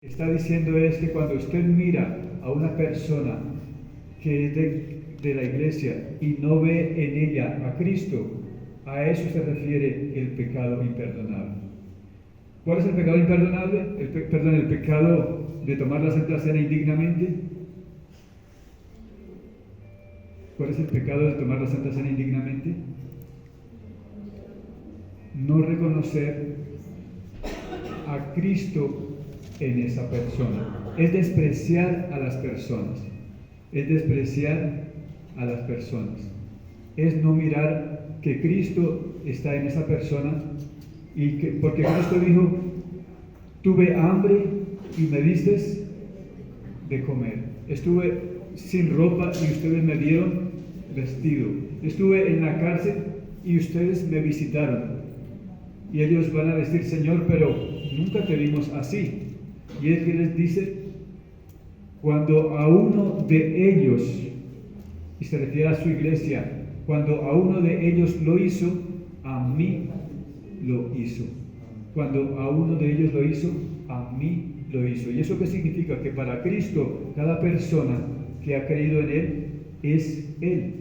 Está diciendo es que cuando usted mira a una persona que es de la iglesia y no ve en ella a Cristo, a eso se refiere el pecado imperdonable. ¿Cuál es el pecado imperdonable? El pecado de tomar la Santa Cena indignamente. ¿Cuál es el pecado de tomar la Santa Cena indignamente? No reconocer a Cristo en esa persona. Es despreciar a las personas. Es despreciar a las personas. Es no mirar que Cristo está en esa persona y que, porque Cristo dijo, tuve hambre y me diste de comer. Estuve sin ropa y ustedes me dieron vestido. Estuve en la cárcel y ustedes me visitaron. Y ellos van a decir, Señor, pero nunca te vimos así. Y es que les dice, cuando a uno de ellos, y se refiere a su iglesia, cuando a uno de ellos lo hizo, a mí lo hizo. Cuando a uno de ellos lo hizo, a mí lo hizo. ¿Y eso qué significa? Que para Cristo, cada persona que ha creído en Él, es Él.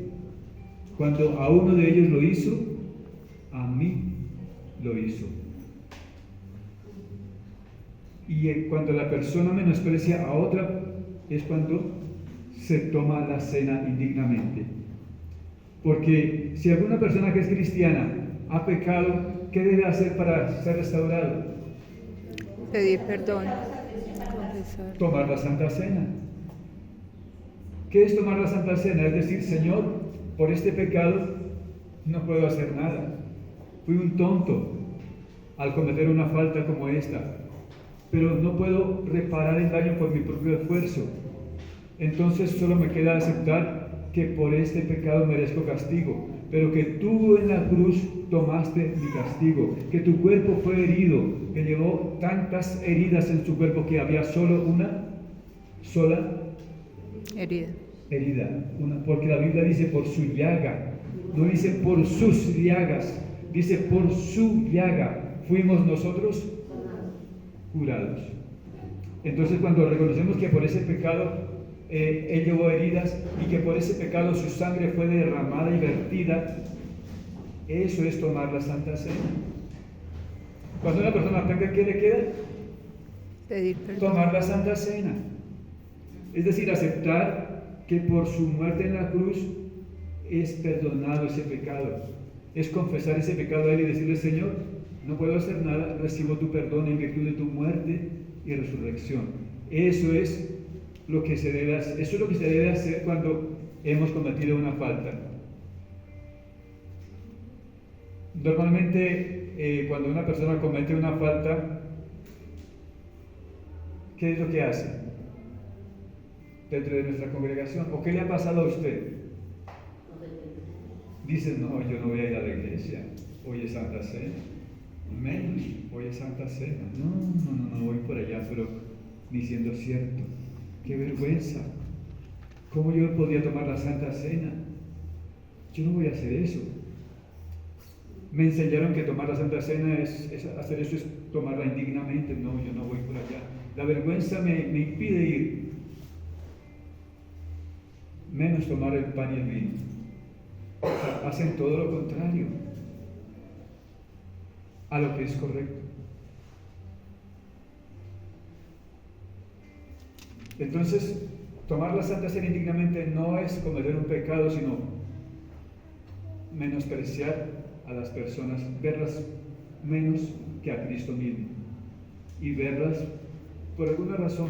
Cuando a uno de ellos lo hizo, a mí lo hizo. Y cuando la persona menosprecia a otra, es cuando se toma la cena indignamente. Porque si alguna persona que es cristiana ha pecado, ¿qué debe hacer para ser restaurado? Pedir perdón, confesar. Tomar la Santa Cena. ¿Qué es tomar la Santa Cena? Es decir, Señor, por este pecado no puedo hacer nada. Fui un tonto al cometer una falta como esta, pero no puedo reparar el daño por mi propio esfuerzo. Entonces solo me queda aceptar que por este pecado merezco castigo, pero que tú en la cruz tomaste mi castigo, que tu cuerpo fue herido, que llevó tantas heridas en su cuerpo que había solo una sola herida, porque la Biblia dice por su llaga, no dice por sus llagas, dice por su llaga fuimos nosotros curados. Entonces cuando reconocemos que por ese pecado Él llevó heridas y que por ese pecado su sangre fue derramada y vertida, eso es tomar la Santa Cena. Cuando una persona peca, ¿qué le queda? Pedir perdón. Tomar la Santa Cena. Es decir, aceptar que por su muerte en la cruz es perdonado ese pecado. Es confesar ese pecado a Él y decirle, Señor, no puedo hacer nada, recibo tu perdón en virtud de tu muerte y resurrección. Eso es lo que se debe hacer. Eso es lo que se debe hacer cuando hemos cometido una falta. Normalmente, cuando una persona comete una falta, ¿qué es lo que hace dentro de nuestra congregación? ¿O qué le ha pasado a usted? Dice, no, yo no voy a ir a la iglesia, hoy es Santa Cena. Menos, hoy es Santa Cena. No voy por allá, pero ni siendo cierto. ¡Qué vergüenza! ¿Cómo yo podía tomar la Santa Cena? Yo no voy a hacer eso. Me enseñaron que tomar la Santa Cena hacer eso es tomarla indignamente. No, yo no voy por allá. La vergüenza me impide ir. Menos tomar el pan y el vino. Hacen todo lo contrario a lo que es correcto. Entonces, tomar la Santa Cena indignamente no es cometer un pecado, sino menospreciar a las personas, verlas menos que a Cristo mismo y verlas por alguna razón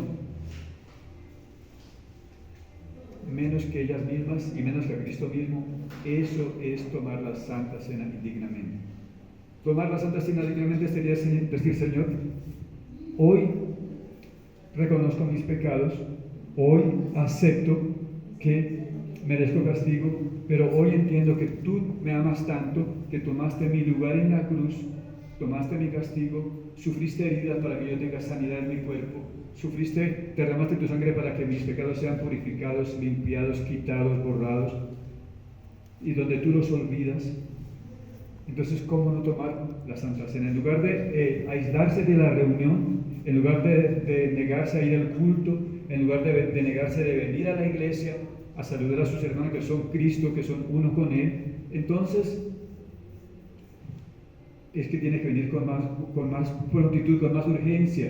menos que ellas mismas y menos que a Cristo mismo. Eso es tomar la Santa Cena indignamente. Tomar la Santa Cena indignamente sería decir, Señor, hoy reconozco mis pecados, hoy acepto que merezco castigo, pero hoy entiendo que tú me amas tanto, que tomaste mi lugar en la cruz, tomaste mi castigo, sufriste heridas para que yo tenga sanidad en mi cuerpo, derramaste tu sangre para que mis pecados sean purificados, limpiados, quitados, borrados, y donde tú los olvidas. Entonces, ¿cómo no tomar la Santa Cena? En lugar de aislarse de la reunión, en lugar de negarse a ir al culto, en lugar de negarse de venir a la iglesia, a saludar a sus hermanos que son Cristo, que son uno con Él, entonces es que tiene que venir con más prontitud, con más urgencia.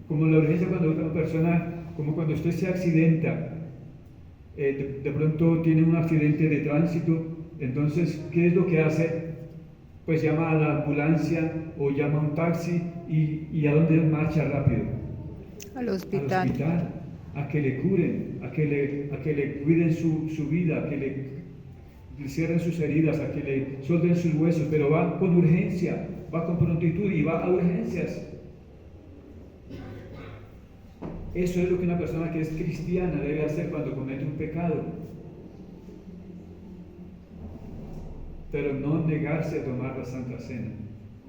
Como la urgencia cuando una persona, como cuando usted se accidenta, de pronto tiene un accidente de tránsito, entonces, ¿qué es lo que hace? Pues llama a la ambulancia o llama a un taxi y ¿a dónde marcha rápido? Al hospital. Al hospital, a que le curen, a que le cuiden su vida, a que le cierren sus heridas, a que le suelten sus huesos, pero va con urgencia, va con prontitud y va a urgencias. Eso es lo que una persona que es cristiana debe hacer cuando comete un pecado. Pero no negarse a tomar la Santa Cena.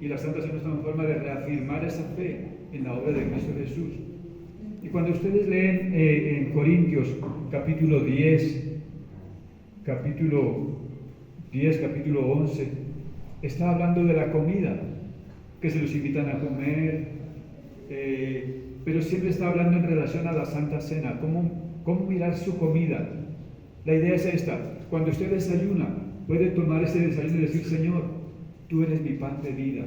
Y la Santa Cena es una forma de reafirmar esa fe en la obra de Cristo Jesús. Y cuando ustedes leen en Corintios capítulo 10, capítulo 11, está hablando de la comida, que se los invitan a comer, pero siempre está hablando en relación a la Santa Cena, cómo mirar su comida. La idea es esta: cuando usted desayuna, puede tomar ese desayuno y decir: Señor, tú eres mi pan de vida,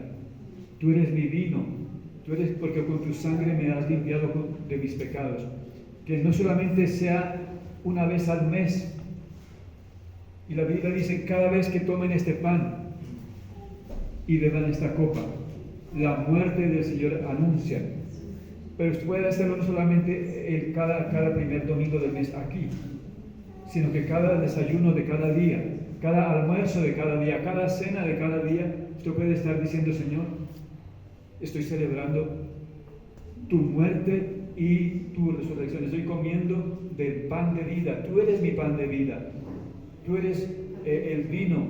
tú eres mi vino, tú eres, porque con tu sangre me has limpiado de mis pecados. Que no solamente sea una vez al mes, y la Biblia dice: cada vez que tomen este pan y beban esta copa, la muerte del Señor anuncia. Pero usted puede hacerlo no solamente cada primer domingo del mes aquí, sino que cada desayuno de cada día, cada almuerzo de cada día, cada cena de cada día, usted puede estar diciendo: Señor, estoy celebrando tu muerte y tu resurrección, estoy comiendo del pan de vida, tú eres mi pan de vida, tú eres el vino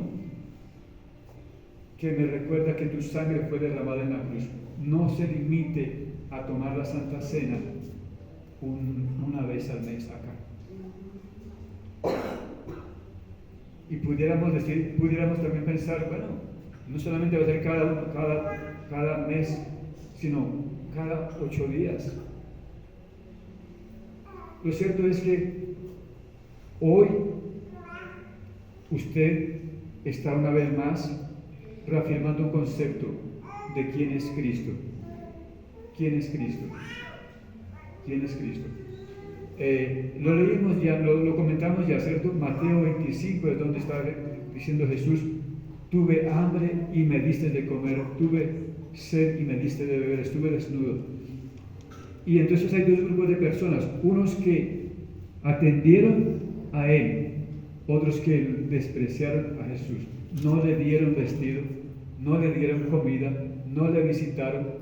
que me recuerda que tu sangre fue derramada en la cruz. No se limite a tomar la Santa Cena una vez al mes acá. Y pudiéramos también pensar: bueno, no solamente va a ser cada mes, sino cada 8 días. Lo cierto es que hoy usted está una vez más reafirmando un concepto de quién es Cristo. ¿Quién es Cristo? ¿Quién es Cristo? Lo leímos ya, lo comentamos ya, ¿cierto? Mateo 25 es donde está diciendo Jesús: tuve hambre y me diste de comer, tuve sed y me diste de beber, estuve desnudo. Y entonces hay dos grupos de personas: unos que atendieron a Él, otros que despreciaron a Jesús. No le dieron vestido, no le dieron comida, no le visitaron.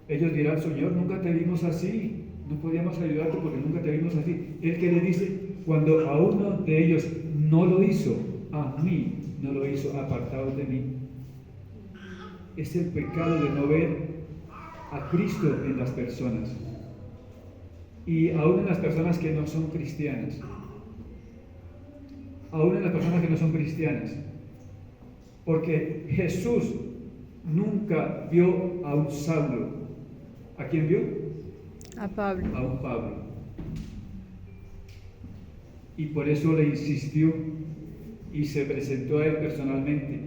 Ellos dirán: Señor, nunca te vimos así, no podíamos ayudarte porque nunca te vimos así. El que le dice: cuando a uno de ellos no lo hizo, a mí no lo hizo, apartados de mí. Es el pecado de no ver a Cristo en las personas, y aún en las personas que no son cristianas. Aún en las personas que no son cristianas. Porque Jesús nunca vio a un Saulo. ¿A quién vio? A Pablo. A un Pablo. Y por eso le insistió y se presentó a él personalmente.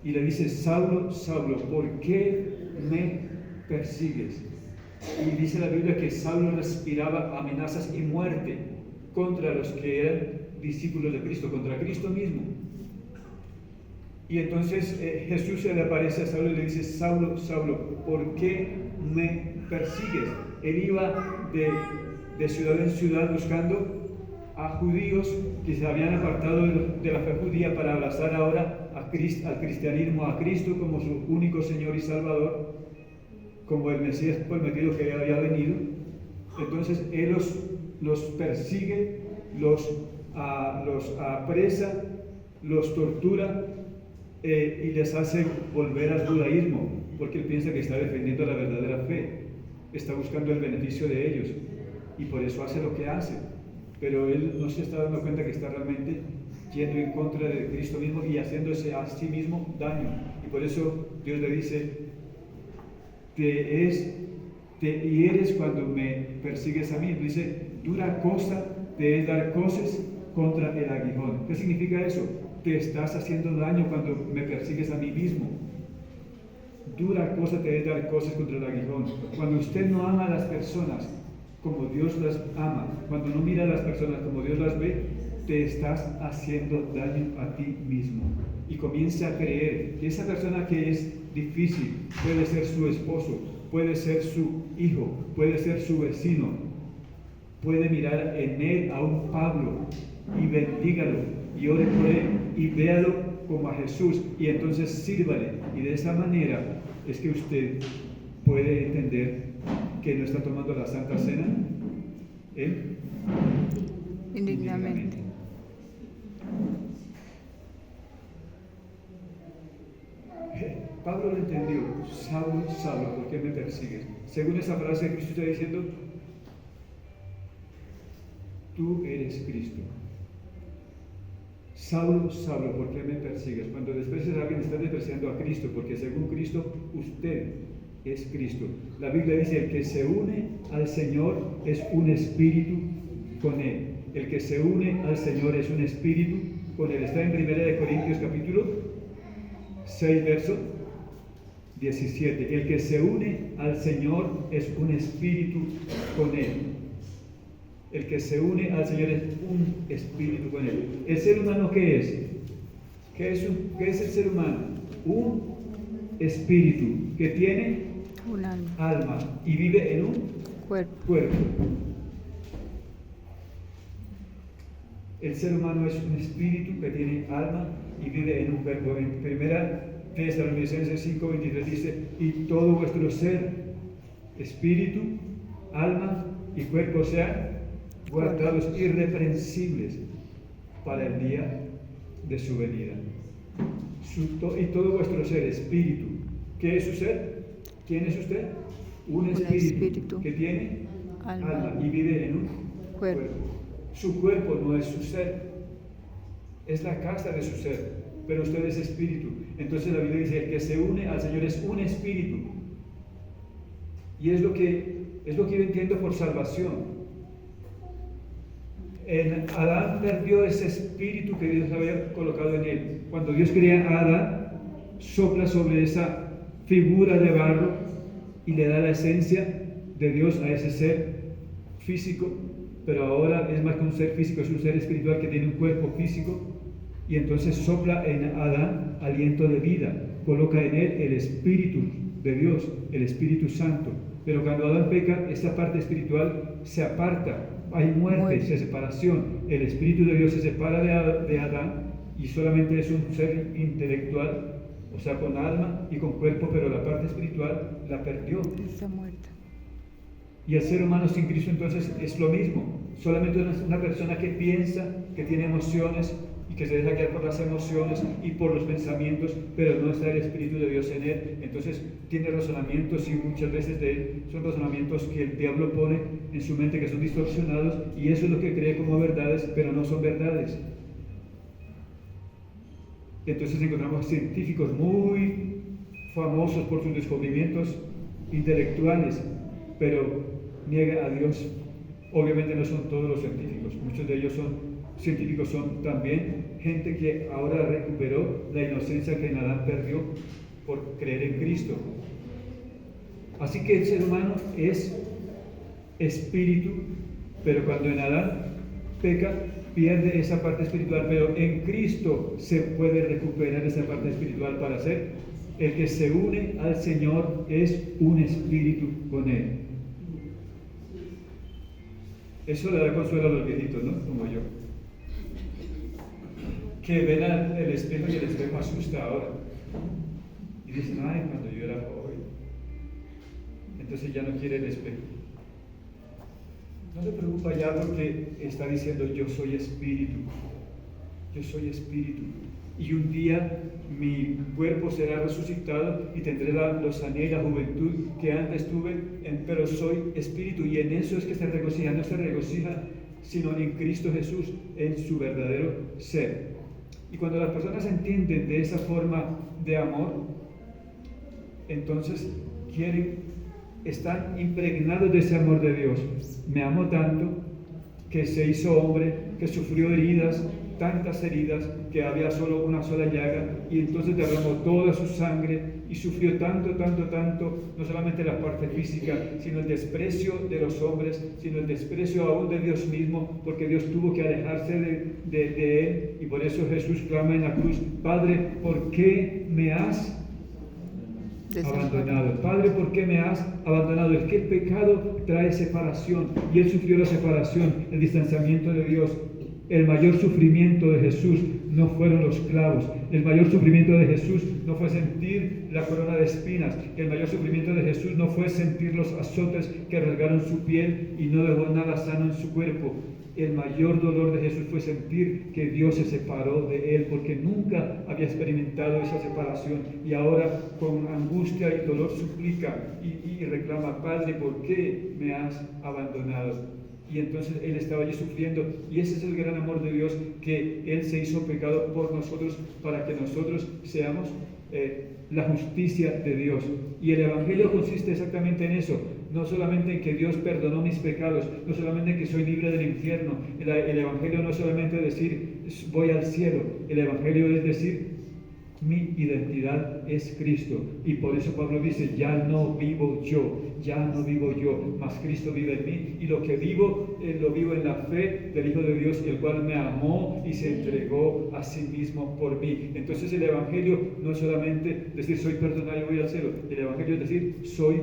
Y le dice: Saulo, Saulo, ¿por qué me persigues? Y dice la Biblia que Saulo respiraba amenazas y muerte contra los que eran discípulos de Cristo, contra Cristo mismo. Y entonces Jesús se le aparece a Saulo y le dice: Saulo, Saulo, ¿por qué me persigues? Él iba de ciudad en ciudad buscando a judíos que se habían apartado de la fe judía para abrazar ahora al cristianismo, a Cristo como su único Señor y Salvador, como el Mesías prometido que había venido. Entonces Él los persigue, los apresa, los tortura y les hace volver al judaísmo, porque Él piensa que está defendiendo la verdadera fe, está buscando el beneficio de ellos, y por eso hace lo que hace. Pero Él no se está dando cuenta que está realmente yendo en contra de Cristo mismo y haciéndose a sí mismo daño. Y por eso Dios le dice: te es te hieres cuando me persigues a mí. Dice, dura cosa te es dar coces contra el aguijón. ¿Qué significa eso? Te estás haciendo daño cuando me persigues a mí mismo. Dura cosa te es dar cosas contra el aguijón. Cuando usted no ama a las personas como Dios las ama, cuando no mira a las personas como Dios las ve, te estás haciendo daño a ti mismo. Y comienza a creer que esa persona que es difícil puede ser su esposo, puede ser su hijo, puede ser su vecino. Puede mirar en él a un Pablo y bendígalo y ore por él y véalo como a Jesús y entonces sírvale. Y de esa manera es que usted puede entender que no está tomando la Santa Cena indignamente. Pablo lo entendió. Saulo, Saulo, ¿por qué me persigues? Según esa frase, Cristo está diciendo, tú eres Cristo. Saulo, Saulo, ¿por qué me persigues? Cuando desprecias a alguien, estás despreciando a Cristo, porque según Cristo, usted es Cristo. La Biblia dice, el que se une al Señor es un espíritu con Él. El que se une al Señor es un espíritu con Él. Está en 1 Corintios capítulo 6, verso 17. El que se une al Señor es un espíritu con Él. El que se une al Señor es un espíritu con Él. ¿El ser humano qué es? ¿Qué es el ser humano? Un espíritu que tiene Un alma y vive en un cuerpo. El ser humano es un espíritu que tiene alma y vive en un cuerpo. En 1 Tesalonicenses 5:23 dice, y todo vuestro ser, espíritu, alma y cuerpo sean guardados irreprensibles para el día de su venida. Y todo vuestro ser, espíritu. ¿Qué es su ser? ¿Quién es usted? Un espíritu que tiene alma y vive en un cuerpo. Su cuerpo no es su ser, es la casa de su ser, pero usted es espíritu. Entonces la Biblia dice, el que se une al Señor es un espíritu. Y es lo que yo entiendo por salvación. Adán perdió ese espíritu que Dios había colocado en él. Cuando Dios crea a Adán, sopla sobre esa figura de barro y le da la esencia de Dios a ese ser físico, pero ahora es más que un ser físico, es un ser espiritual que tiene un cuerpo físico, y entonces sopla en Adán aliento de vida, coloca en él el Espíritu de Dios, el Espíritu Santo. Pero cuando Adán peca, esa parte espiritual se aparta, hay muerte, separación. El Espíritu de Dios se separa de Adán y solamente es un ser intelectual, o sea, con alma y con cuerpo, pero la parte espiritual la perdió. Está muerta. Y el ser humano sin Cristo entonces es lo mismo, solamente una persona que piensa, que tiene emociones y que se deja guiar por las emociones y por los pensamientos, pero no está el Espíritu de Dios en él. Entonces tiene razonamientos y muchas veces de él son razonamientos que el diablo pone en su mente, que son distorsionados, y eso es lo que cree como verdades, pero no son verdades. Entonces encontramos científicos muy famosos por sus descubrimientos intelectuales, pero niega a Dios. Obviamente no son todos los científicos, muchos de ellos son científicos, son también gente que ahora recuperó la inocencia que en Adán perdió por creer en Cristo. Así que el ser humano es espíritu, pero cuando en Adán peca, pierde esa parte espiritual, pero en Cristo se puede recuperar esa parte espiritual para ser el que se une al Señor es un espíritu con Él. Eso le da consuelo a los viejitos, ¿no? Como yo, que ven el espejo y el espejo asusta ahora y dicen, ay, cuando yo era joven, entonces ya no quiere el espejo. No le preocupa ya porque está diciendo, yo soy espíritu, y un día mi cuerpo será resucitado y tendré los años y la juventud que antes tuve, pero soy espíritu, y en eso es que se regocija. No se regocija sino en Cristo Jesús, en su verdadero ser. Y cuando las personas entienden de esa forma de amor, entonces quieren están impregnados de ese amor de Dios. Me amó tanto que se hizo hombre, que sufrió heridas, tantas heridas, que había solo una sola llaga, y entonces derramó toda su sangre y sufrió tanto, no solamente la parte física, sino el desprecio de los hombres, sino el desprecio aún de Dios mismo, porque Dios tuvo que alejarse de él, y por eso Jesús clama en la cruz: Padre, ¿por qué me has abandonado? Padre, ¿por qué me has abandonado? Es que el pecado trae separación, y él sufrió la separación, el distanciamiento de Dios. El mayor sufrimiento de Jesús no fueron los clavos. El mayor sufrimiento de Jesús no fue sentir la corona de espinas. El mayor sufrimiento de Jesús no fue sentir los azotes que rasgaron su piel y no dejó nada sano en su cuerpo. El mayor dolor de Jesús fue sentir que Dios se separó de él, porque nunca había experimentado esa separación, y ahora con angustia y dolor suplica y reclama: Padre, ¿por qué me has abandonado? Y entonces él estaba allí sufriendo, y ese es el gran amor de Dios, que él se hizo pecado por nosotros para que nosotros seamos la justicia de Dios. Y el Evangelio consiste exactamente en eso, no solamente en que Dios perdonó mis pecados, no solamente en que soy libre del infierno. El Evangelio no es solamente decir voy al cielo, el Evangelio es decir mi identidad es Cristo. Y por eso Pablo dice: ya no vivo yo, mas Cristo vive en mí, y lo que vivo, lo vivo en la fe del Hijo de Dios, el cual me amó y se entregó a sí mismo por mí. Entonces el Evangelio no es solamente decir soy perdonado y voy al cielo. El Evangelio es decir soy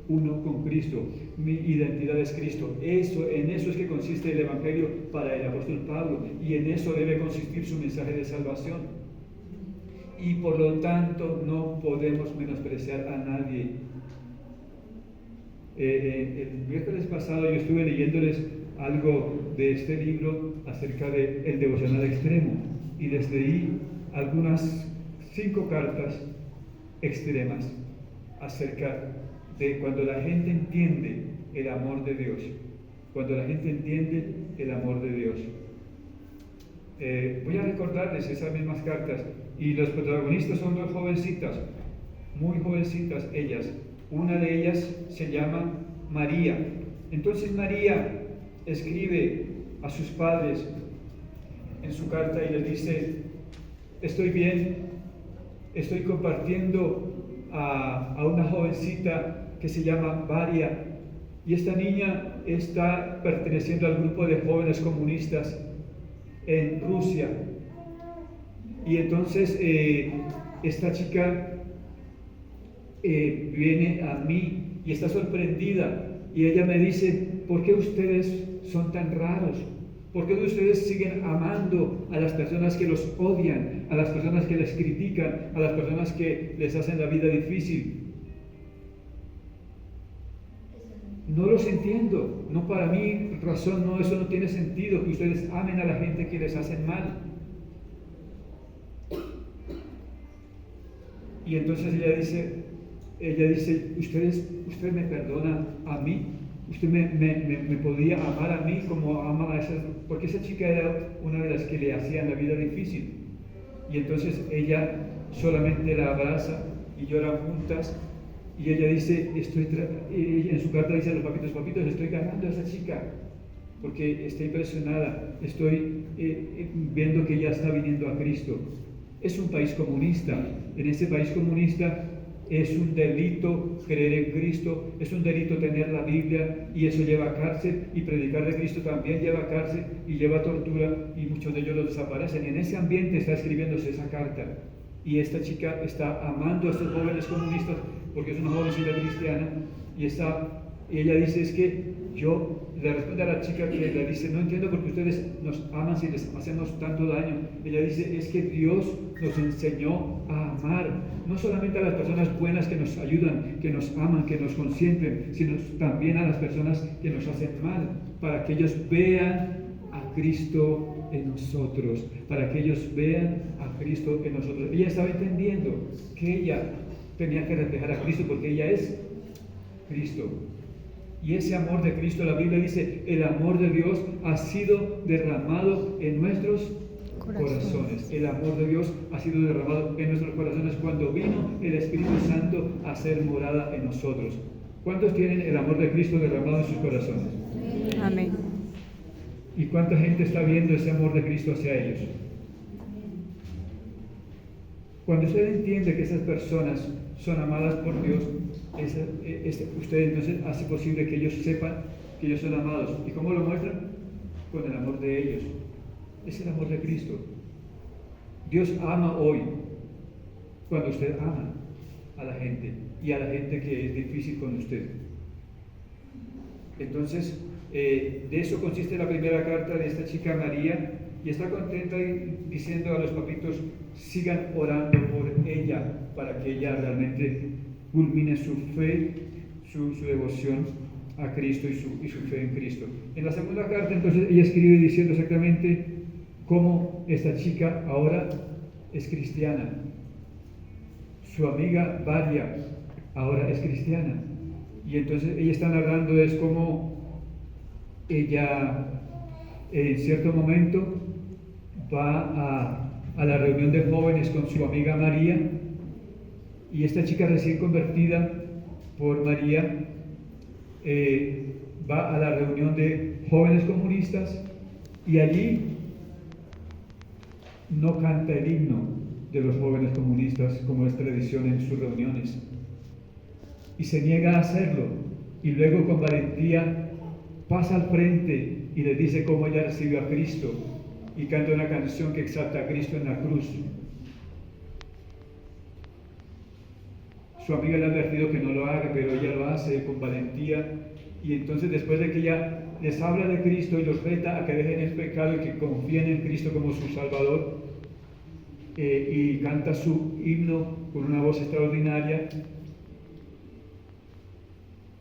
uno con Cristo, mi identidad es Cristo. En eso es que consiste el Evangelio para el apóstol Pablo, y en eso debe consistir su mensaje de salvación. Y por lo tanto no podemos menospreciar a nadie. El miércoles pasado yo estuve leyéndoles algo de este libro acerca del devocional extremo, y les leí algunas 5 cartas extremas acerca de cuando la gente entiende el amor de Dios. Cuando la gente entiende el amor de Dios. Voy a recordarles esas mismas cartas, y los protagonistas son 2 jovencitas, muy jovencitas ellas. Una de ellas se llama María. Entonces María escribe a sus padres en su carta y les dice: estoy bien, estoy compartiendo a una jovencita que se llama Varia, y esta niña está perteneciendo al grupo de jóvenes comunistas en Rusia. Y entonces esta chica viene a mí y está sorprendida, y ella me dice: ¿por qué ustedes son tan raros? ¿Por qué ustedes siguen amando a las personas que los odian, a las personas que les critican, a las personas que les hacen la vida difícil? No los entiendo, no, para mí razón, no, eso no tiene sentido, que ustedes amen a la gente que les hacen mal. Y entonces ella dice: ¿usted me perdona a mí? ¿Usted me podría amar a mí como ama a esas? Porque esa chica era una de las que le hacían la vida difícil. Y entonces ella solamente la abraza y lloran juntas. Y ella dice, en su carta dice a los papitos, estoy ganando a esa chica, porque está impresionada, estoy viendo que ella está viniendo a Cristo. Es un país comunista. En ese país comunista es un delito creer en Cristo, es un delito tener la Biblia, y eso lleva a cárcel, y predicar de Cristo también lleva a cárcel y lleva a tortura, y muchos de ellos los desaparecen. En ese ambiente está escribiéndose esa carta, y esta chica está amando a estos jóvenes comunistas porque es una jovencita cristiana, y ella dice, es que yo le responde a la chica que le dice, no entiendo por qué ustedes nos aman si les hacemos tanto daño. Ella dice, es que Dios nos enseñó a amar, no solamente a las personas buenas que nos ayudan, que nos aman, que nos consienten, sino también a las personas que nos hacen mal, para que ellos vean a Cristo en nosotros, para que ellos vean a Cristo en nosotros. Ella estaba entendiendo que ella tenía que reflejar a Cristo porque ella es Cristo. Y ese amor de Cristo, la Biblia dice, el amor de Dios ha sido derramado en nuestros corazones. El amor de Dios ha sido derramado en nuestros corazones cuando vino el Espíritu Santo a hacer morada en nosotros. ¿Cuántos tienen el amor de Cristo derramado en sus corazones? Amén. ¿Y cuánta gente está viendo ese amor de Cristo hacia ellos? Cuando usted entiende que esas personas son amadas por Dios, usted entonces hace posible que ellos sepan que ellos son amados. ¿Y cómo lo muestran? Con el amor de ellos. Es el amor de Cristo. Dios ama hoy cuando usted ama a la gente y a la gente que es difícil con usted. Entonces, de eso consiste la primera carta de esta chica María, y está contenta diciendo a los papitos: sigan orando por ella para que ella realmente culmine su fe, su devoción a Cristo y su fe en Cristo. En la segunda carta, entonces, ella escribe diciendo exactamente cómo esta chica ahora es cristiana. Su amiga Varia ahora es cristiana. Y entonces ella está narrando es cómo ella en cierto momento va a la reunión de jóvenes con su amiga María, y esta chica recién convertida por María va a la reunión de jóvenes comunistas, y allí no canta el himno de los jóvenes comunistas como es tradición en sus reuniones, y se niega a hacerlo, y luego con valentía pasa al frente y les dice cómo ella recibió a Cristo, y canta una canción que exalta a Cristo en la cruz. Su amiga le ha advertido que no lo haga, pero ella lo hace con valentía, y entonces después de que ella les habla de Cristo y los reta a que dejen el pecado y que confíen en Cristo como su Salvador, y canta su himno con una voz extraordinaria,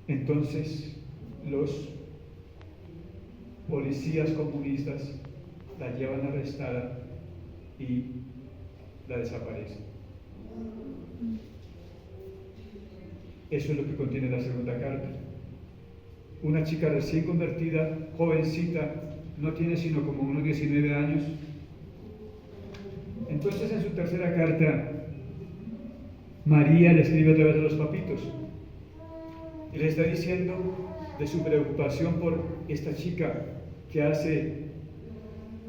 entonces los policías comunistas la llevan arrestada y la desaparecen. Eso es lo que contiene la segunda carta. Una chica recién convertida, jovencita, no tiene sino como unos 19 años. Entonces, en su tercera carta, María le escribe otra vez a los papitos y le está diciendo de su preocupación por esta chica que hace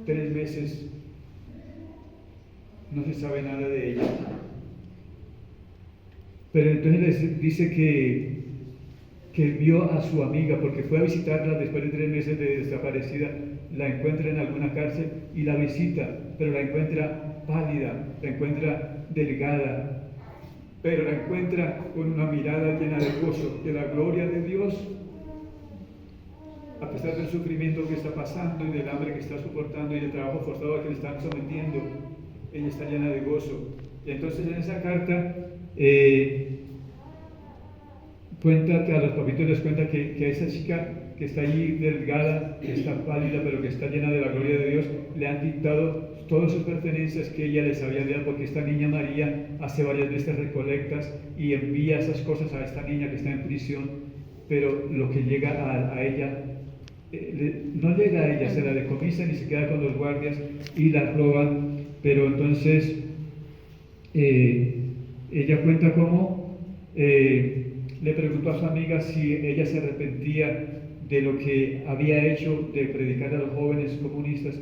3 meses no se sabe nada de ella. Pero entonces les dice que vio a su amiga, porque fue a visitarla después de 3 meses de desaparecida, la encuentra en alguna cárcel y la visita, pero la encuentra pálida, la encuentra delgada, pero la encuentra con una mirada llena de gozo, de la gloria de Dios. A pesar del sufrimiento que está pasando y del hambre que está soportando y del trabajo forzado al que le están sometiendo, ella está llena de gozo. Y entonces en esa carta cuenta que a los papitos les cuenta que esa chica que está allí delgada, que está pálida, pero que está llena de la gloria de Dios, le han dictado todas sus pertenencias que ella les había dado, porque esta niña María hace varias veces recolectas y envía esas cosas a esta niña que está en prisión, pero lo que llega a ella, no llega a ella, se la decomisan y se queda con los guardias y la roban. Pero entonces ella cuenta cómo le preguntó a su amiga si ella se arrepentía de lo que había hecho de predicar a los jóvenes comunistas,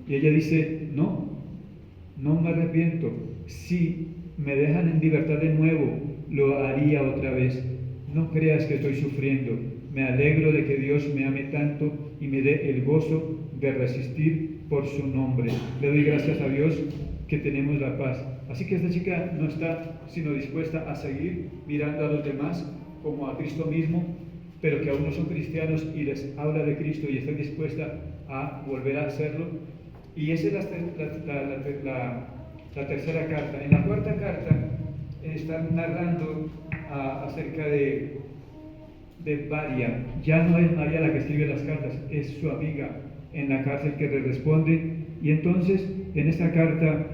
y ella dice: no me arrepiento. Si me dejan en libertad de nuevo, lo haría otra vez. No creas que estoy sufriendo. Me alegro de que Dios me ame tanto y me dé el gozo de resistir por su nombre. Le doy gracias a Dios que tenemos la paz. Así que esta chica no está sino dispuesta a seguir mirando a los demás como a Cristo mismo, pero que aún no son cristianos, y les habla de Cristo y está dispuesta a volver a hacerlo. Y esa es la tercera carta. En la cuarta carta están narrando acerca de Varia. Ya no es María la que escribe las cartas, es su amiga en la cárcel que le responde. Y entonces en esta carta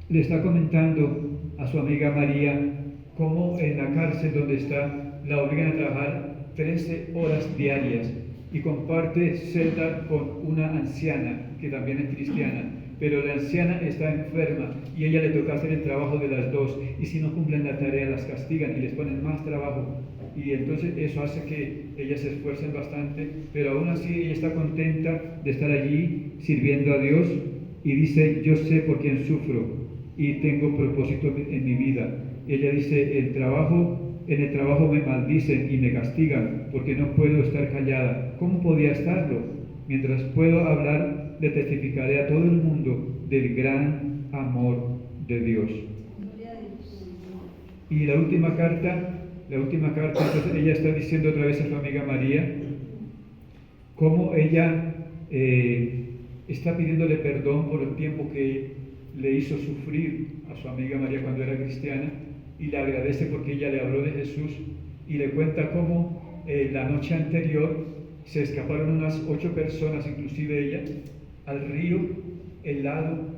le está comentando a su amiga María cómo en la cárcel donde está la obligan a trabajar 13 horas diarias, y comparte celda con una anciana que también es cristiana, pero la anciana está enferma y ella le toca hacer el trabajo de las dos, y si no cumplen la tarea las castigan y les ponen más trabajo y entonces eso hace que ellas se esfuercen bastante, pero aún así ella está contenta de estar allí sirviendo a Dios y dice, yo sé por quién sufro y tengo propósito en mi vida. Ella dice, en el trabajo me maldicen y me castigan porque no puedo estar callada. ¿Cómo podía estarlo? Mientras puedo hablar, le testificaré a todo el mundo del gran amor de Dios. Y la última carta, entonces ella está diciendo otra vez a su amiga María, cómo ella está pidiéndole perdón por el tiempo que le hizo sufrir a su amiga María cuando era cristiana, y le agradece porque ella le habló de Jesús, y le cuenta cómo la noche anterior se escaparon unas 8 personas, inclusive ella, al río helado,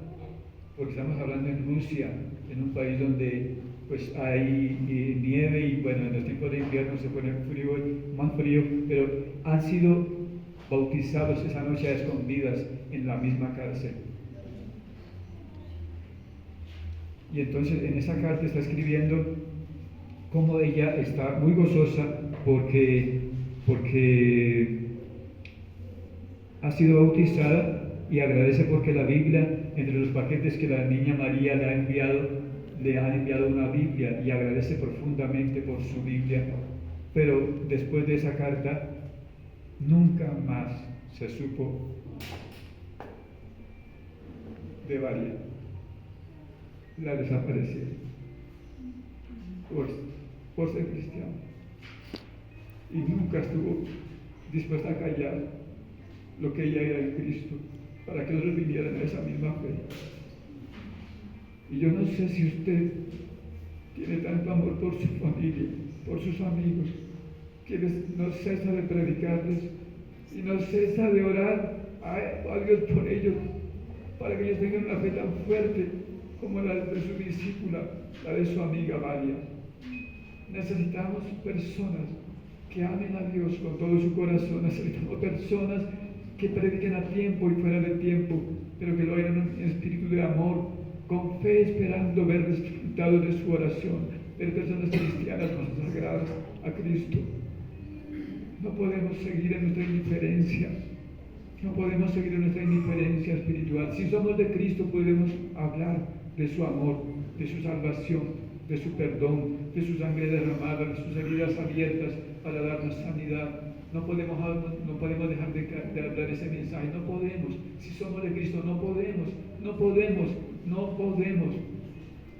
porque estamos hablando en Rusia, en un país donde pues hay nieve y bueno, en los tiempos de invierno se pone frío, más frío, pero han sido bautizados esa noche a escondidas en la misma cárcel. Y entonces en esa carta está escribiendo cómo ella está muy gozosa porque ha sido bautizada, y agradece porque la Biblia, entre los paquetes que la niña María le han enviado una Biblia, y agradece profundamente por su Biblia. Pero después de esa carta nunca más se supo de María. La desapareció por ser cristiana, y nunca estuvo dispuesta a callar lo que ella era en Cristo para que otros vinieran a esa misma fe. Y yo no sé si usted tiene tanto amor por su familia, por sus amigos, que no cesa de predicarles y no cesa de orar a Dios por ellos, para que ellos tengan una fe tan fuerte como la de su discípula, la de su amiga María. Necesitamos personas que amen a Dios con todo su corazón. Necesitamos personas que prediquen a tiempo y fuera de tiempo, pero que lo hagan en espíritu de amor, con fe, esperando ver resultados de su oración, ver personas cristianas consagradas a Cristo. No podemos seguir en nuestra indiferencia. No podemos seguir en nuestra indiferencia espiritual. Si somos de Cristo, podemos hablar de su amor, de su salvación, de su perdón, de su sangre derramada, de sus heridas abiertas para darnos sanidad. No podemos dejar de hablar ese mensaje. No podemos. Si somos de Cristo, no podemos.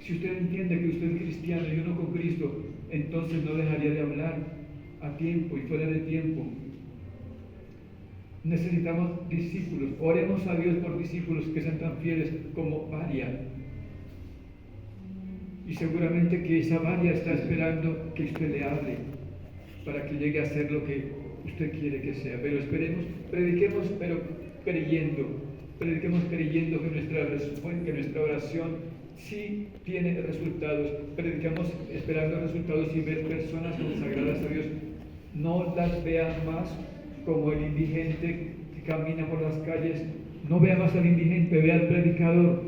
Si usted entiende que usted es cristiano y uno con Cristo, entonces no dejaría de hablar a tiempo y fuera de tiempo. Necesitamos discípulos. Oremos a Dios por discípulos que sean tan fieles como María. Y seguramente que esa María está esperando que usted le hable para que llegue a ser lo que usted quiere que sea. Pero prediquemos, pero creyendo. Prediquemos creyendo que nuestra oración sí tiene resultados. Predicamos esperando resultados y ver personas consagradas a Dios. No las vea más como el indigente que camina por las calles. No vea más al indigente, vea al predicador.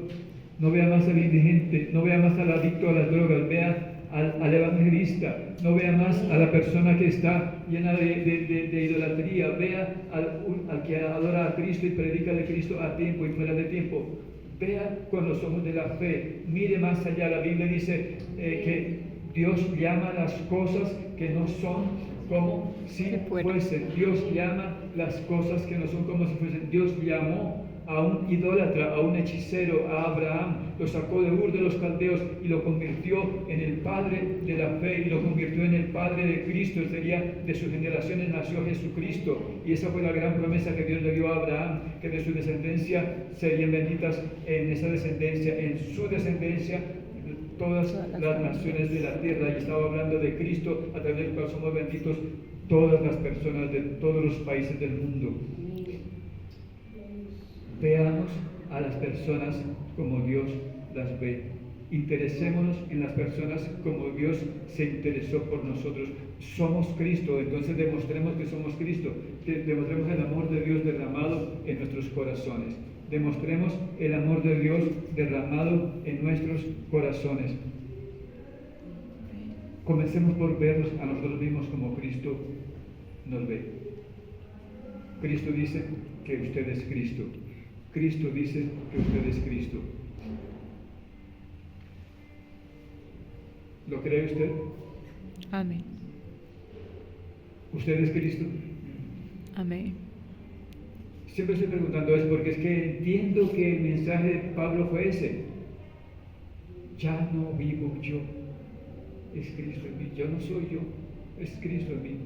No vea más al indigente, no vea más al adicto a las drogas, vea al evangelista. No vea más a la persona que está llena de idolatría, vea al que adora a Cristo y predica de Cristo a tiempo y fuera de tiempo. Vea con los ojos de la fe, mire más allá. La Biblia dice que Dios llama las cosas que no son como si fuesen. Dios llama las cosas que no son como si fuesen. Dios llamó a un idólatra, a un hechicero, a Abraham, lo sacó de Ur de los Caldeos y lo convirtió en el padre de la fe, y lo convirtió en el padre de Cristo. Sería de sus generaciones nació Jesucristo, y esa fue la gran promesa que Dios le dio a Abraham, que de su descendencia serían benditas en esa descendencia, en su descendencia, todas las naciones de la tierra. Y estaba hablando de Cristo, a través del cual somos benditos todas las personas de todos los países del mundo. Veamos a las personas como Dios las ve. Interesémonos en las personas como Dios se interesó por nosotros. Somos Cristo, entonces demostremos que somos Cristo. Demostremos el amor de Dios derramado en nuestros corazones. Demostremos el amor de Dios derramado en nuestros corazones. comencemos por vernos a nosotros mismos como Cristo nos ve. Cristo dice que usted es Cristo. Cristo dice que usted es Cristo. ¿Lo cree usted? Amén. ¿Usted es Cristo? Amén. Siempre estoy preguntando eso porque es que entiendo que el mensaje de Pablo fue ese. Ya no vivo yo, es Cristo en mí. Yo no soy yo, es Cristo en mí.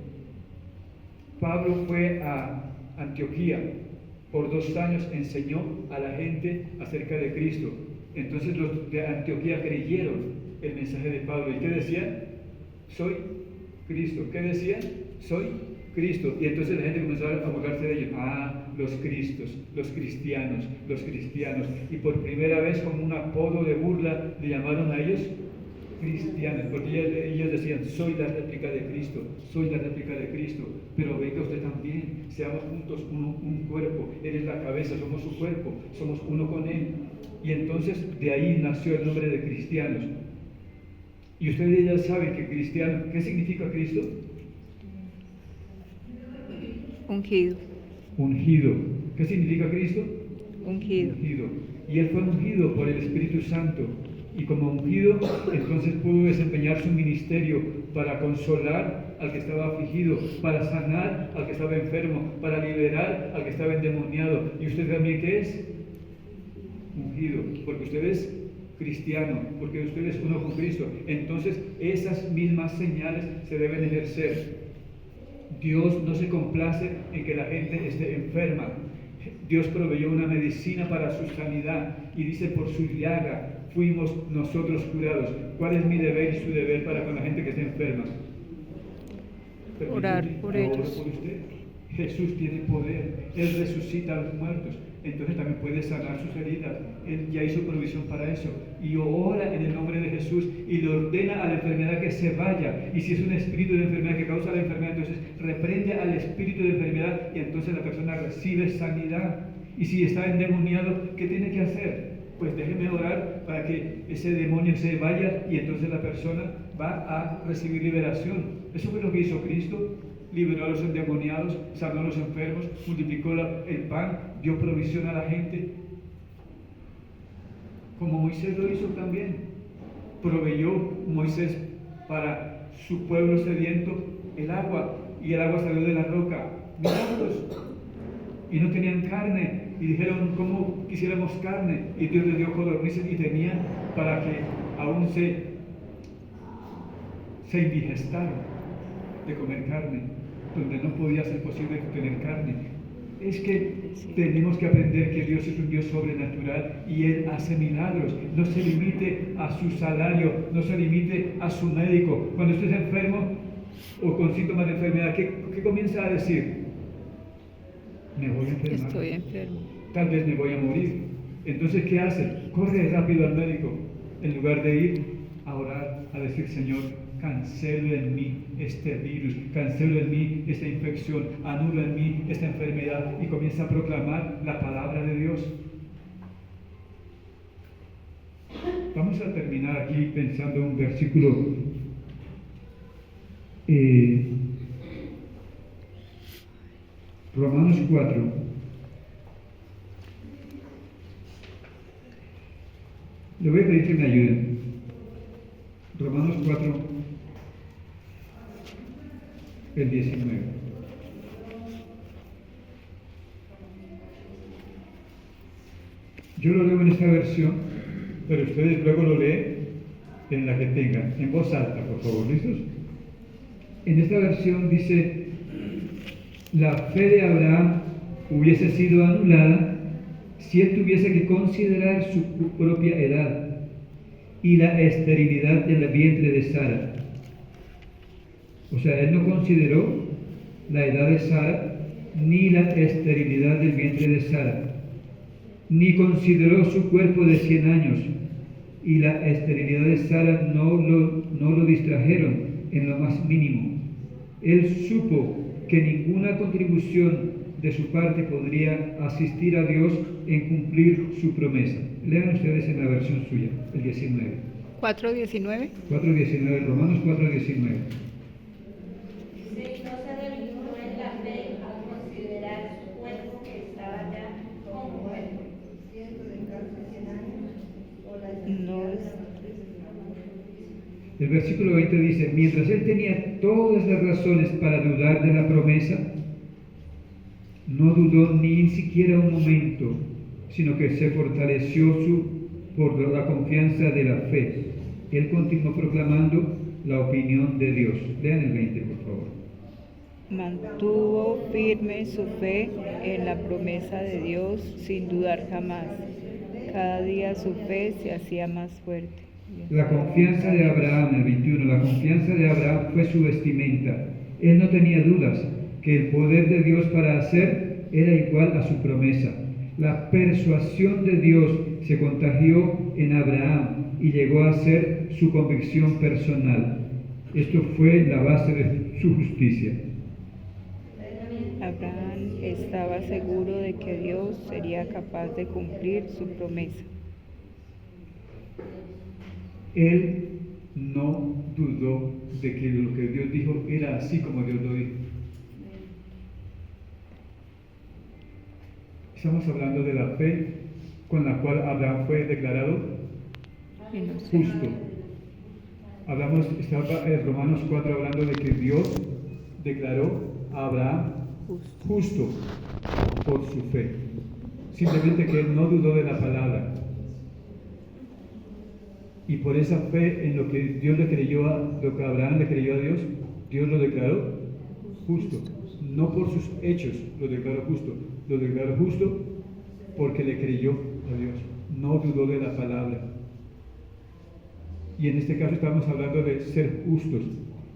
Pablo fue a Antioquía, por 2 años enseñó a la gente acerca de Cristo. Entonces los de Antioquía creyeron el mensaje de Pablo. ¿Y qué decían? Soy Cristo. ¿Qué decían? Soy Cristo. Y entonces la gente comenzó a burlarse de ellos. Los Cristos, los cristianos. Y por primera vez, como un apodo de burla, le llamaron a ellos cristianos, porque ellos decían, soy la réplica de Cristo, pero venga usted también, seamos juntos un cuerpo, Él es la cabeza, somos su cuerpo, somos uno con Él. Y entonces de ahí nació el nombre de cristianos. Y ustedes ya saben que cristiano, ¿qué significa Cristo? Ungido. Ungido. ¿Qué significa Cristo? Ungido. Y Él fue ungido por el Espíritu Santo. Y como ungido, entonces pudo desempeñar su ministerio para consolar al que estaba afligido, para sanar al que estaba enfermo, para liberar al que estaba endemoniado. ¿Y usted también qué es? Ungido, porque usted es cristiano, porque usted es uno con Cristo. Entonces esas mismas señales se deben ejercer. Dios no se complace en que la gente esté enferma. Dios proveyó una medicina para su sanidad y dice, por su llaga fuimos nosotros curados. ¿Cuál es mi deber y su deber para con la gente que está enferma? Orar por ellos. Por usted. Jesús tiene poder, Él resucita a los muertos, entonces también puede sanar sus heridas. Él ya hizo provisión para eso. Y ora en el nombre de Jesús y le ordena a la enfermedad que se vaya. Y si es un espíritu de enfermedad que causa la enfermedad, entonces reprende al espíritu de enfermedad y entonces la persona recibe sanidad. Y si está endemoniado, ¿qué tiene que hacer? Pues déjeme orar para que ese demonio se vaya y entonces la persona va a recibir liberación. Eso fue lo que hizo Cristo. Liberó a los endemoniados, sanó a los enfermos, multiplicó el pan, dio provisión a la gente. Como Moisés lo hizo también. Proveyó Moisés para su pueblo sediento el agua, y el agua salió de la roca. Milagros. Y no tenían carne, y dijeron, ¿cómo quisiéramos carne? Y Dios les dio codornices y tenían para que aún se indigestaron de comer carne, donde no podía ser posible tener carne. Es que tenemos que aprender que Dios es un Dios sobrenatural y Él hace milagros. No se limite a su salario, no se limite a su médico. Cuando usted es enfermo o con síntomas de enfermedad, ¿qué comienza a decir? Me voy a enfermar. Estoy enfermo. Tal vez me voy a morir. Entonces, ¿qué hace? Corre rápido al médico, en lugar de ir a orar, a decir, Señor, cancelo en mí este virus, cancelo en mí esta infección, anulo en mí esta enfermedad, y comienza a proclamar la palabra de Dios. Vamos a terminar aquí pensando en un versículo Romanos 4. Le voy a pedir que me ayuden. Romanos 4, el 19. Yo lo leo en esta versión, pero ustedes luego lo leen en la que tengan, en voz alta, por favor, ¿listos? En esta versión dice, la fe de Abraham hubiese sido anulada si él tuviese que considerar su propia edad y la esterilidad del vientre de Sara. O sea, él no consideró la edad de Sara ni la esterilidad del vientre de Sara, ni consideró su cuerpo de 100 años, y la esterilidad de Sara no lo distrajeron en lo más mínimo. Él supo que ninguna contribución de su parte podría asistir a Dios en cumplir su promesa. Lean ustedes en la versión suya, el 19. 4:19. 4:19, Romanos 4:19. Si no se debilitó en la fe al considerar su cuerpo que estaba ya como muerto. No es. El versículo 20 dice, mientras él tenía todas las razones para dudar de la promesa, no dudó ni siquiera un momento, sino que se fortaleció por la confianza de la fe. Él continuó proclamando la opinión de Dios. Lean el 20, por favor. Mantuvo firme su fe en la promesa de Dios sin dudar jamás. Cada día su fe se hacía más fuerte. La confianza de Abraham, el 21, la confianza de Abraham fue su vestimenta. Él no tenía dudas que el poder de Dios para hacer era igual a su promesa. La persuasión de Dios se contagió en Abraham y llegó a ser su convicción personal. Esto fue la base de su justicia. Abraham estaba seguro de que Dios sería capaz de cumplir su promesa. Él no dudó de que lo que Dios dijo era así como Dios lo dijo. Estamos hablando de la fe con la cual Abraham fue declarado justo. Estaba en Romanos 4 hablando de que Dios declaró a Abraham justo por su fe. Simplemente que él no dudó de la palabra. Y por esa fe en lo que Dios le creyó lo que Abraham le creyó a Dios, Dios lo declaró justo. No por sus hechos lo declaró justo. Lo declaró justo porque le creyó a Dios. No dudó de la palabra. Y en este caso estamos hablando de ser justos.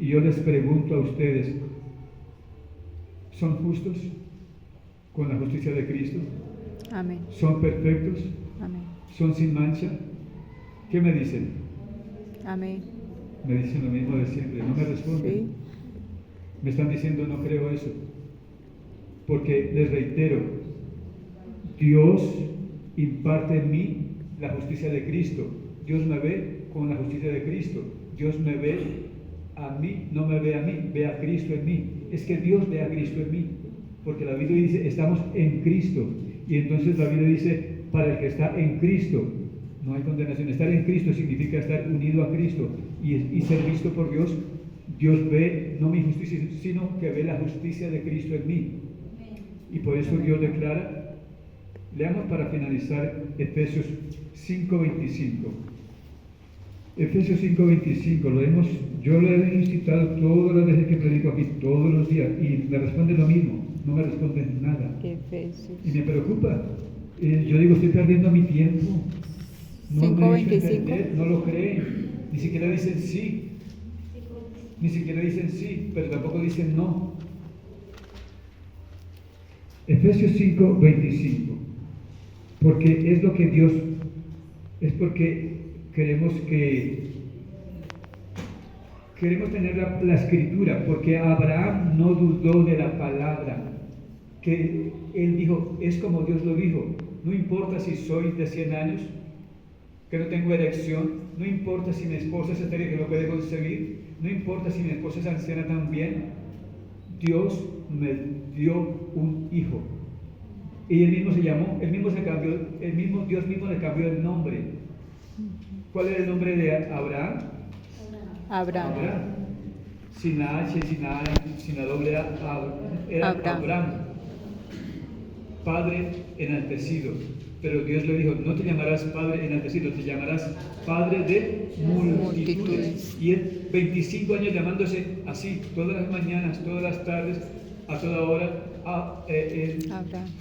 Y yo les pregunto a ustedes, ¿son justos con la justicia de Cristo? Amén. ¿Son perfectos? Amén. ¿Son sin mancha? ¿Qué me dicen? Amén. Me dicen lo mismo de siempre, no me responden. Sí. Me están diciendo, no creo eso. Porque les reitero, Dios imparte en mí la justicia de Cristo. Dios me ve con la justicia de Cristo. Dios me ve a mí, no me ve a mí, ve a Cristo en mí. Es que Dios ve a Cristo en mí. Porque la Biblia dice, estamos en Cristo. Y entonces la Biblia dice, para el que está en Cristo, no hay condenación. Estar en Cristo significa estar unido a Cristo y ser visto por Dios. Dios ve no mi justicia, sino que ve la justicia de Cristo en mí. Y por eso Dios declara, leamos para finalizar Efesios 5:25. Efesios 5:25, yo lo he citado todas las veces que predico aquí, todos los días, y me responde lo mismo, no me responden nada. Efesios. Y me preocupa. Yo digo, estoy perdiendo mi tiempo. No me he hecho 5:25. entender, no lo creen, ni siquiera dicen sí. Ni siquiera dicen sí, pero tampoco dicen no. Efesios 5:25. Porque es lo que Dios, es porque queremos tener la escritura, porque Abraham no dudó de la palabra, que él dijo, es como Dios lo dijo, no importa si soy de 100 años, que no tengo erección, no importa si mi esposa es estéril que no puede concebir, no importa si mi esposa es anciana también, Dios me dio un hijo. Y él mismo se llamó, Dios mismo le cambió el nombre. ¿Cuál era el nombre de Abraham? Abraham. Sin la H, sin la doble A, era Abraham. Padre enaltecido. Pero Dios le dijo, no te llamarás Padre enaltecido, te llamarás Padre de multitudes. Y él, 25 años llamándose así, todas las mañanas, todas las tardes, a toda hora,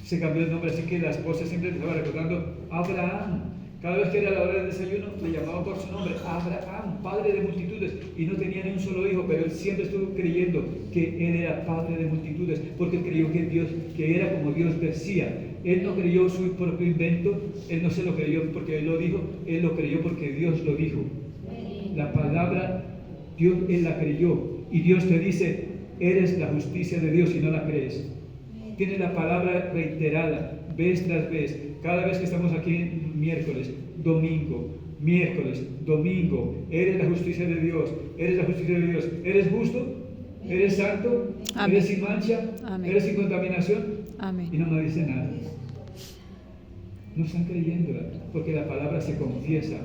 se cambió el nombre, así que la esposa siempre le estaba recordando Abraham. Cada vez que era la hora del desayuno, le llamaba por su nombre, Abraham, padre de multitudes, y no tenía ni un solo hijo, pero él siempre estuvo creyendo que él era padre de multitudes, porque él creyó que era como Dios decía. Él no creyó su propio invento, él no se lo creyó porque él lo dijo, él lo creyó porque Dios lo dijo. La palabra, él la creyó, y Dios te dice, eres la justicia de Dios y no la crees. Tiene la palabra reiterada, vez tras vez, cada vez que estamos aquí miércoles, domingo, miércoles, domingo, eres la justicia de Dios, eres la justicia de Dios, eres justo, eres santo, Amén. eres sin mancha, Amén. eres sin contaminación, Amén. y no me dice nada. No están creyéndola, porque la palabra se confiesa,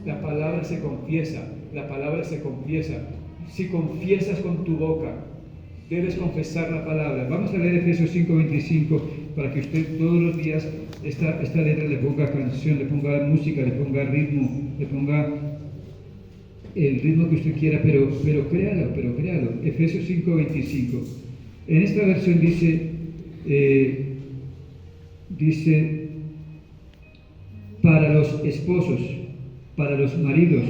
la palabra se confiesa, la palabra se confiesa. Si confiesas con tu boca, debes confesar la palabra. Vamos a leer Efesios 5:25 para que usted todos los días esta letra le ponga canción, le ponga música, le ponga ritmo, le ponga el ritmo que usted quiera, pero créalo. Efesios 5:25. En esta versión dice para los esposos, para los maridos.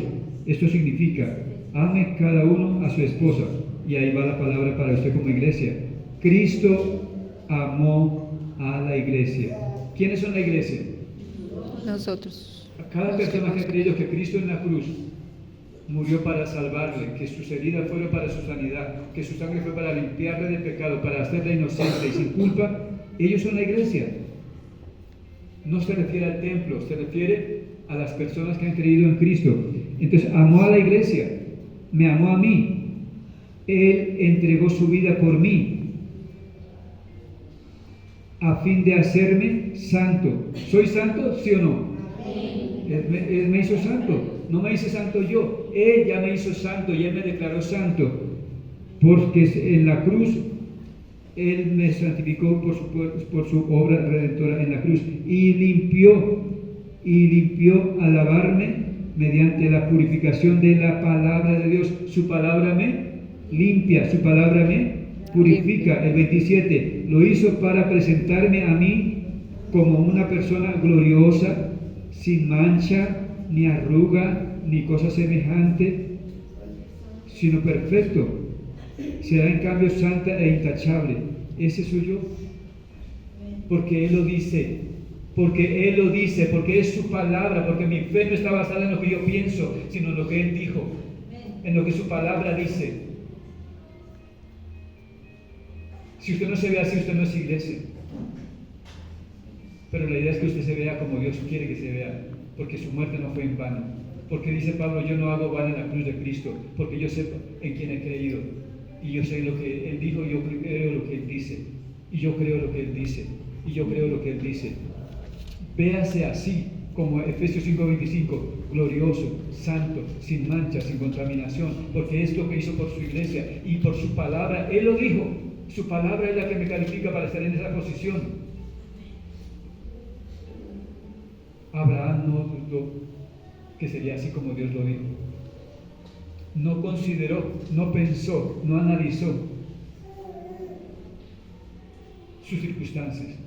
Esto significa, ame cada uno a su esposa. Y ahí va la palabra para usted como iglesia. Cristo amó a la iglesia. ¿Quiénes son la iglesia? Nosotros. Cada persona que ha creído que Cristo en la cruz murió para salvarle, que sus heridas fueron para su sanidad, que su sangre fue para limpiarle del pecado, para hacerla inocente y sin culpa, ellos son la iglesia. No se refiere al templo, se refiere a las personas que han creído en Cristo. Entonces, amó a la iglesia, me amó a mí. Él entregó su vida por mí, a fin de hacerme santo. ¿Soy santo? ¿Sí o no? Él me hizo santo. No me hice santo yo. Él ya me hizo santo y Él me declaró santo. Porque en la cruz, Él me santificó por su obra redentora en la cruz. Y limpió al lavarme mediante la purificación de la palabra de Dios. Su palabra me limpia, su palabra me purifica. El 27, lo hizo para presentarme a mí como una persona gloriosa, sin mancha, ni arruga, ni cosa semejante, sino perfecto. Será en cambio santa e intachable. Ese soy yo. Porque Él lo dice, porque es su palabra, porque mi fe no está basada en lo que yo pienso, sino en lo que Él dijo, en lo que su palabra dice. Si usted no se ve así, usted no es iglesia. Pero la idea es que usted se vea como Dios quiere que se vea, porque su muerte no fue en vano. Porque dice Pablo, yo no hago vano en la cruz de Cristo, porque yo sé en quién he creído. Y yo sé lo que Él dijo, y yo creo lo que Él dice. Y yo creo lo que Él dice. Y yo creo lo que Él dice. Véase así, como Efesios 5:25, glorioso, santo, sin mancha, sin contaminación, porque es lo que hizo por su iglesia y por su palabra. Él lo dijo. Su palabra es la que me califica para estar en esa posición. Abraham no dudó que sería así como Dios lo dijo. No consideró, no pensó, no analizó sus circunstancias.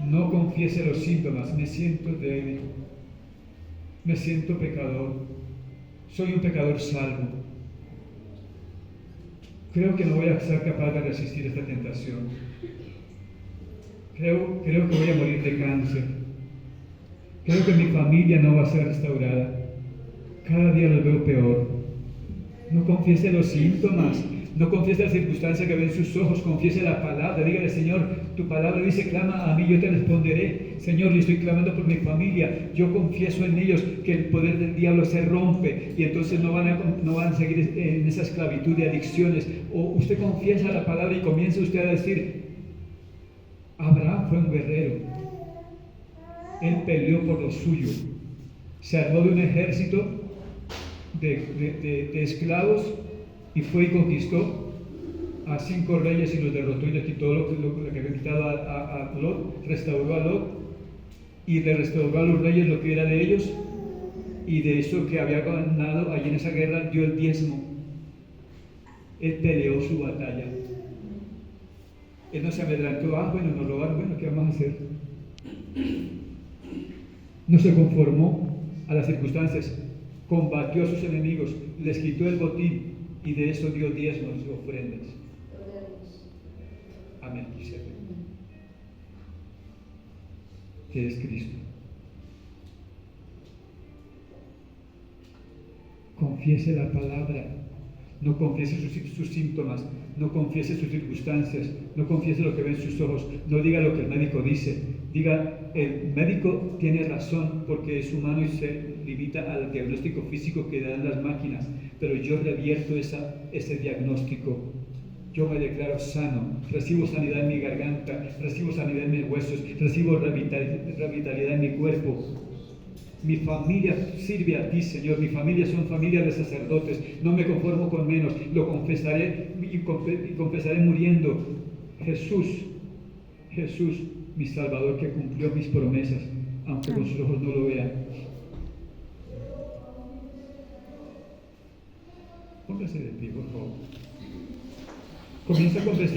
No confiese los síntomas. Me siento débil, me siento pecador. Soy un pecador salvo. Creo que no voy a ser capaz de resistir esta tentación. Creo que voy a morir de cáncer. Creo que mi familia no va a ser restaurada. Cada día lo veo peor. No confiese los síntomas. No confiese la circunstancia que ven sus ojos. Confiese la palabra. Dígale, Señor, tu palabra dice, clama a mí, yo te responderé. Señor, yo estoy clamando por mi familia. Yo confieso en ellos que el poder del diablo se rompe y entonces no van a seguir en esa esclavitud de adicciones. O usted confiesa la palabra y comienza usted a decir, Abraham fue un guerrero. Él peleó por lo suyo. Se armó de un ejército de esclavos y fue y conquistó a 5 reyes y los derrotó y les quitó lo que había quitado a Lot, restauró a Lot y le restauró a los reyes lo que era de ellos, y de eso que había ganado allí en esa guerra dio el diezmo. Él peleó su batalla. Él no se amedrantó, bueno, nos robaron, bueno, ¿qué vamos a hacer? No se conformó a las circunstancias, combatió a sus enemigos, les quitó el botín y de eso dio diezmos y ofrendas. Amén. Que es Cristo. Confiese la palabra. No confiese sus síntomas, no confiese sus circunstancias, no confiese lo que ven sus ojos, no diga lo que el médico dice, Diga, el médico tiene razón porque es humano y se limita al diagnóstico físico que dan las máquinas, pero yo revierto ese diagnóstico. Yo me declaro sano, recibo sanidad en mi garganta, recibo sanidad en mis huesos, recibo revitalidad en mi cuerpo. Mi familia sirve a ti, Señor. Mi familia son familias de sacerdotes. No me conformo con menos. Lo confesaré y confesaré muriendo. Jesús, mi Salvador, que cumplió mis promesas, aunque con sus ojos no lo vean. Póngase de pie, por favor. Comienza a confesar.